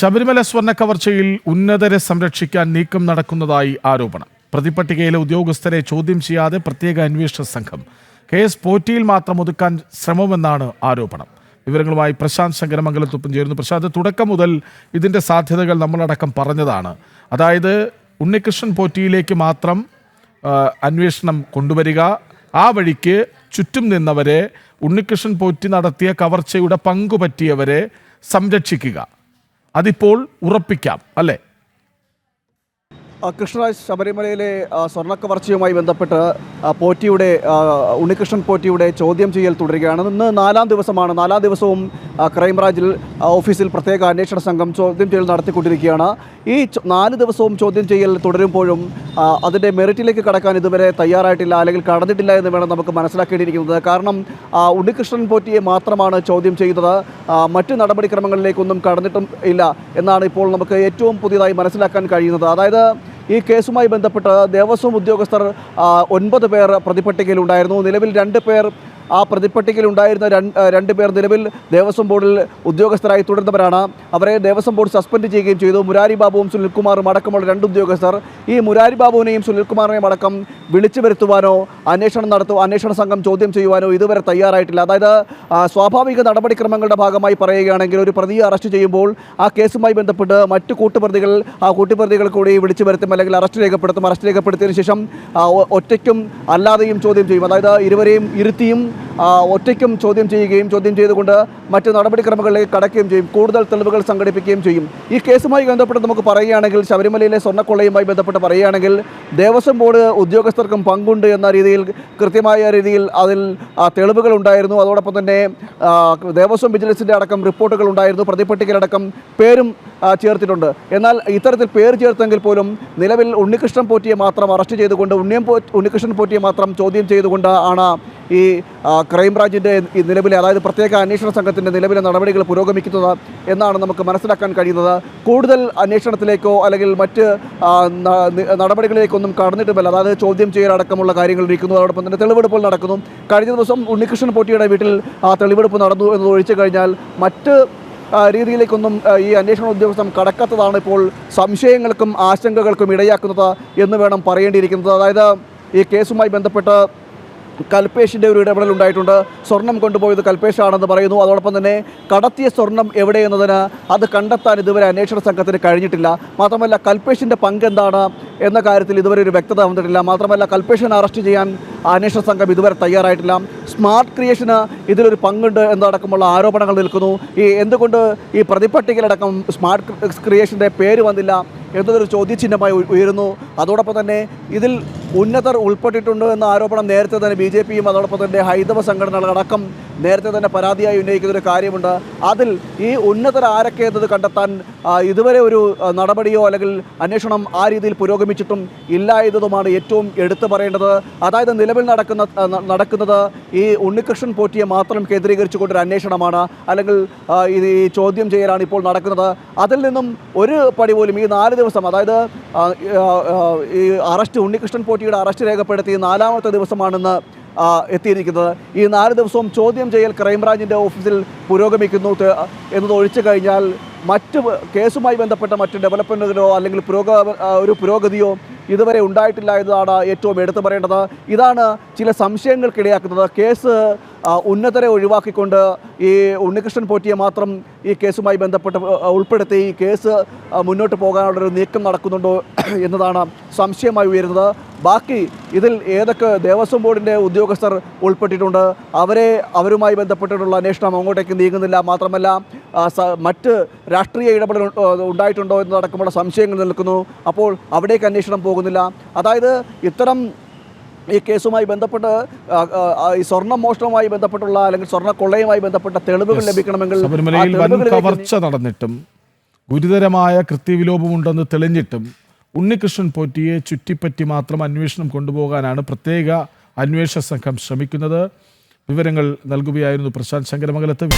ശബരിമല സ്വർണ്ണ കവർച്ചയിൽ ഉന്നതരെ സംരക്ഷിക്കാൻ നീക്കം നടക്കുന്നതായി ആരോപണം. പ്രതിപട്ടികയിലെ ഉദ്യോഗസ്ഥരെ ചോദ്യം ചെയ്യാതെ പ്രത്യേക അന്വേഷണ സംഘം. കേസ് പോറ്റിയിൽ മാത്രം ഒതുക്കാൻ ശ്രമമെന്നാണ് ആരോപണം. വിവരങ്ങളുമായി പ്രശാന്ത് ശങ്കരമംഗലത്തൊപ്പം ചേരുന്നു. പ്രശാന്ത്, തുടക്കം മുതൽ ഇതിൻ്റെ സാധ്യതകൾ നമ്മളടക്കം പറഞ്ഞതാണ്. അതായത് ഉണ്ണികൃഷ്ണൻ പോറ്റിയിലേക്ക് മാത്രം അന്വേഷണം കൊണ്ടുവരിക, ആ വഴിക്ക് ചുറ്റും നിന്നവരെ, ഉണ്ണികൃഷ്ണൻ പോറ്റി നടത്തിയ കവർച്ചയുടെ പങ്കുപറ്റിയവരെ സംരക്ഷിക്കുക. അതിപ്പോൾ ഉറപ്പിക്കാം അല്ലേ? കൃഷ്ണരാജ്, ശബരിമലയിലെ സ്വർണ്ണക്കവർച്ചയുമായി ബന്ധപ്പെട്ട് ഉണ്ണികൃഷ്ണൻ പോറ്റിയുടെ ചോദ്യം ചെയ്യൽ തുടരുകയാണ്. ഇന്ന് 4ാം ദിവസമാണ്. 4ാം ദിവസവും ക്രൈംബ്രാഞ്ചിൽ ഓഫീസിൽ പ്രത്യേക അന്വേഷണ സംഘം ചോദ്യം ചെയ്യൽ നടത്തിക്കൊണ്ടിരിക്കുകയാണ്. ഈ 4 ദിവസവും ചോദ്യം ചെയ്യൽ തുടരുമ്പോഴും അതിൻ്റെ മെറിറ്റിലേക്ക് കടക്കാൻ ഇതുവരെ തയ്യാറായിട്ടില്ല, അല്ലെങ്കിൽ കടന്നിട്ടില്ല എന്ന് വേണം നമുക്ക് മനസ്സിലാക്കേണ്ടിയിരിക്കുന്നത്. കാരണം ഉണ്ണികൃഷ്ണൻ പോറ്റിയെ മാത്രമാണ് ചോദ്യം ചെയ്യുന്നത്, മറ്റ് നടപടിക്രമങ്ങളിലേക്കൊന്നും കടന്നിട്ടും ഇല്ല എന്നാണ് ഇപ്പോൾ നമുക്ക് ഏറ്റവും പുതിയതായി മനസ്സിലാക്കാൻ കഴിയുന്നത്. അതായത് ഈ കേസുമായി ബന്ധപ്പെട്ട് ദേവസ്വം ഉദ്യോഗസ്ഥർ 9 പേർ പ്രതിപട്ടികയിലുണ്ടായിരുന്നു. നിലവിൽ 2 പേർ ആ പ്രതിപട്ടികയിൽ ഉണ്ടായിരുന്ന 2 പേർ നിലവിൽ ദേവസ്വം ബോർഡിൽ ഉദ്യോഗസ്ഥരായി തുടരുന്നവരാണ്. അവരെ ദേവസ്വം ബോർഡ് സസ്പെൻഡ് ചെയ്യുകയും ചെയ്തു. മുരാരി ബാബുവും സുനിൽകുമാറും അടക്കമുള്ള 2 ഉദ്യോഗസ്ഥർ ഈ മുരാരി ബാബുവിനെയും സുനിൽകുമാറിനെയും അടക്കം വിളിച്ചു വരുത്തുവാനോ അന്വേഷണ സംഘം ചോദ്യം ചെയ്യുവാനോ ഇതുവരെ തയ്യാറായിട്ടില്ല. അതായത് സ്വാഭാവിക നടപടിക്രമങ്ങളുടെ ഭാഗമായി പറയുകയാണെങ്കിൽ ഒരു പ്രതിയെ അറസ്റ്റ് ചെയ്യുമ്പോൾ ആ കേസുമായി ബന്ധപ്പെട്ട് മറ്റ് കൂട്ടുപ്രതികൾ കൂടി വിളിച്ചു വരുത്തും, അല്ലെങ്കിൽ അറസ്റ്റ് രേഖപ്പെടുത്തിയതിനു ശേഷം ഒറ്റയ്ക്കും അല്ലാതെയും ചോദ്യം ചെയ്യും. അതായത് ഇരുവരെയും ഇരുത്തിയും ഒറ്റയ്ക്കും ചോദ്യം ചെയ്തുകൊണ്ട് മറ്റ് നടപടിക്രമങ്ങളിലേക്ക് കടക്കുകയും ചെയ്യും. കൂടുതൽ തെളിവുകൾ സംഘടിപ്പിക്കുകയും ചെയ്യും. ഈ കേസുമായി ബന്ധപ്പെട്ട് നമുക്ക് പറയുകയാണെങ്കിൽ, ശബരിമലയിലെ സ്വർണ്ണക്കൊള്ളയുമായി ബന്ധപ്പെട്ട് പറയുകയാണെങ്കിൽ ദേവസ്വം ബോർഡ് ഉദ്യോഗസ്ഥർക്കും പങ്കുണ്ട് എന്ന രീതിയിൽ, കൃത്യമായ രീതിയിൽ അതിൽ തെളിവുകൾ ഉണ്ടായിരുന്നു. അതോടൊപ്പം തന്നെ ദേവസ്വം വിജിലൻസിൻ്റെ അടക്കം റിപ്പോർട്ടുകൾ ഉണ്ടായിരുന്നു. പ്രതിപട്ടികയിലടക്കം പേരും ചേർത്തിട്ടുണ്ട്. എന്നാൽ ഇത്തരത്തിൽ പേര് ചേർത്തെങ്കിൽ പോലും നിലവിൽ ഉണ്ണികൃഷ്ണൻ പോറ്റിയെ മാത്രം അറസ്റ്റ് ചെയ്തുകൊണ്ട് ഉണ്ണികൃഷ്ണൻ പോറ്റിയെ മാത്രം ചോദ്യം ചെയ്തുകൊണ്ട് ആണ് ഈ ക്രൈംബ്രാഞ്ചിൻ്റെ നിലവിലെ, അതായത് പ്രത്യേക അന്വേഷണ സംഘത്തിൻ്റെ നിലവിലെ നടപടികൾ പുരോഗമിക്കുന്നത് എന്നാണ് നമുക്ക് മനസ്സിലാക്കാൻ കഴിയുന്നത്. കൂടുതൽ അന്വേഷണത്തിലേക്കോ അല്ലെങ്കിൽ മറ്റ് നടപടികളിലേക്കൊന്നും കടന്നിട്ടുമല്ല. അതായത് ചോദ്യം ചെയ്യലടക്കമുള്ള കാര്യങ്ങൾ ഇരിക്കുന്നു. അതോടൊപ്പം തന്നെ തെളിവെടുപ്പുകൾ നടക്കുന്നു. കഴിഞ്ഞ ദിവസം ഉണ്ണികൃഷ്ണൻ പോറ്റിയുടെ വീട്ടിൽ തെളിവെടുപ്പ് നടന്നു എന്ന് ഒഴിച്ചു കഴിഞ്ഞാൽ മറ്റ് രീതിയിലേക്കൊന്നും ഈ അന്വേഷണ ഉദ്യോഗസ്ഥർ കടക്കാത്തതാണ് ഇപ്പോൾ സംശയങ്ങൾക്കും ആശങ്കകൾക്കും ഇടയാക്കുന്നത് എന്ന് വേണം പറയേണ്ടിയിരിക്കുന്നത്. അതായത് ഈ കേസുമായി ബന്ധപ്പെട്ട് കൽപേഷിൻ്റെ ഒരു ഇടപെടൽ ഉണ്ടായിട്ടുണ്ട്. സ്വർണം കൊണ്ടുപോയത് കൽപേഷാണെന്ന് പറയുന്നു. അതോടൊപ്പം തന്നെ കടത്തിയ സ്വർണം എവിടെയെന്നതിന് അത് കണ്ടെത്താൻ ഇതുവരെ അന്വേഷണ സംഘത്തിന് കഴിഞ്ഞിട്ടില്ല. മാത്രമല്ല കൽപേഷിൻ്റെ പങ്ക് എന്താണ് എന്ന കാര്യത്തിൽ ഇതുവരെ ഒരു വ്യക്തത വന്നിട്ടില്ല. മാത്രമല്ല കൽപേഷിനെ അറസ്റ്റ് ചെയ്യാൻ അന്വേഷണ സംഘം ഇതുവരെ തയ്യാറായിട്ടില്ല. സ്മാർട്ട് ക്രിയേഷന് ഇതിലൊരു പങ്കുണ്ട് എന്നടക്കമുള്ള ആരോപണങ്ങൾ നിൽക്കുന്നു. എന്തുകൊണ്ട് ഈ പ്രതിപട്ടികയിലടക്കം സ്മാർട്ട് ക്രിയേഷൻ്റെ പേര് വന്നില്ല എന്നതൊരു ചോദ്യചിഹ്നമായി ഉയരുന്നു. അതോടൊപ്പം തന്നെ ഇതിൽ ഉന്നതർ ഉൾപ്പെട്ടിട്ടുണ്ട് എന്ന ആരോപണം നേരത്തെ തന്നെ BJPയും അതോടൊപ്പം തന്നെ ഹൈന്ദവ സംഘടനകളടക്കം നേരത്തെ തന്നെ പരാതിയായി ഉന്നയിക്കുന്നൊരു കാര്യമുണ്ട്. അതിൽ ഈ ഉന്നതർ ആരൊക്കെ എന്നത് കണ്ടെത്താൻ ഇതുവരെ ഒരു നടപടിയോ അല്ലെങ്കിൽ അന്വേഷണം ആ രീതിയിൽ പുരോഗമിച്ചിട്ടും ഇല്ല എന്നതുമാണ് ഏറ്റവും എടുത്തു പറയേണ്ടത്. അതായത് നിലവിൽ നടക്കുന്നത് ഈ ഉണ്ണികൃഷ്ണൻ പോറ്റിയെ മാത്രം കേന്ദ്രീകരിച്ചുകൊണ്ടൊരു അന്വേഷണമാണ്, അല്ലെങ്കിൽ ഈ ചോദ്യം ചെയ്യലാണ് ഇപ്പോൾ നടക്കുന്നത്. അതിൽ നിന്നും ഒരു പടി പോലും ഈ 4 ദിവസം, അതായത് ഈ ഉണ്ണികൃഷ്ണൻ പോറ്റിയുടെ അറസ്റ്റ് രേഖപ്പെടുത്തി 4ാമത്തെ ദിവസമാണെന്ന് എത്തിയിരിക്കുന്നത്. ഈ 4 ദിവസവും ചോദ്യം ചെയ്യൽ ക്രൈംബ്രാഞ്ചിൻ്റെ ഓഫീസിൽ പുരോഗമിക്കുന്നു എന്നത് ഒഴിച്ചു കഴിഞ്ഞാൽ മറ്റ് കേസുമായി ബന്ധപ്പെട്ട മറ്റ് ഡെവലപ്മെൻറ്റുകളോ അല്ലെങ്കിൽ ഒരു പുരോഗതിയോ ഇതുവരെ ഉണ്ടായിട്ടില്ല എന്നതാണ് ഏറ്റവും എടുത്തു പറയേണ്ടത്. ഇതാണ് ചില സംശയങ്ങൾക്കിടയാക്കുന്നത്. കേസ് ഉന്നതരെ ഒഴിവാക്കിക്കൊണ്ട് ഈ ഉണ്ണികൃഷ്ണൻ പോറ്റിയെ മാത്രം ഈ കേസുമായി ബന്ധപ്പെട്ട് ഉൾപ്പെടുത്തി ഈ കേസ് മുന്നോട്ട് പോകാനുള്ളൊരു നീക്കം നടക്കുന്നുണ്ടോ എന്നതാണ് സംശയമായി ഉയരുന്നത്. ബാക്കി ഇതിൽ ഏതൊക്കെ ദേവസ്വം ബോർഡിൻ്റെ ഉദ്യോഗസ്ഥർ ഉൾപ്പെട്ടിട്ടുണ്ട്, അവരുമായി ബന്ധപ്പെട്ടിട്ടുള്ള അന്വേഷണം അങ്ങോട്ടേക്ക് നീങ്ങുന്നില്ല. മാത്രമല്ല മറ്റ് രാഷ്ട്രീയ ഇടപെടൽ ഉണ്ടായിട്ടുണ്ടോ എന്നതടക്കമുള്ള സംശയങ്ങൾ നിൽക്കുന്നു. അപ്പോൾ അവിടേക്ക് അന്വേഷണം പോകുന്നില്ല. അതായത് ഇത്തരം ഈ കേസുമായി ബന്ധപ്പെട്ട് ഈ സ്വർണ്ണ മോഷണവുമായി ബന്ധപ്പെട്ടുള്ള അല്ലെങ്കിൽ സ്വർണ്ണ കൊള്ളയുമായി ബന്ധപ്പെട്ട തെളിവുകൾ ലഭിക്കണമെങ്കിൽ ശബരിമലയിൽ വൻ കവർച്ച നടന്നിട്ടും ഗുരുതരമായ കൃത്യവിലോപമുണ്ടെന്ന് തെളിഞ്ഞിട്ടും ഉണ്ണികൃഷ്ണൻ പോറ്റിയെ ചുറ്റിപ്പറ്റി മാത്രം അന്വേഷണം കൊണ്ടുപോകാനാണ് പ്രത്യേക അന്വേഷണ സംഘം ശ്രമിക്കുന്നത്. വിവരങ്ങൾ നൽകുകയായിരുന്നു പ്രശാന്ത് ശങ്കരമംഗലത്ത്.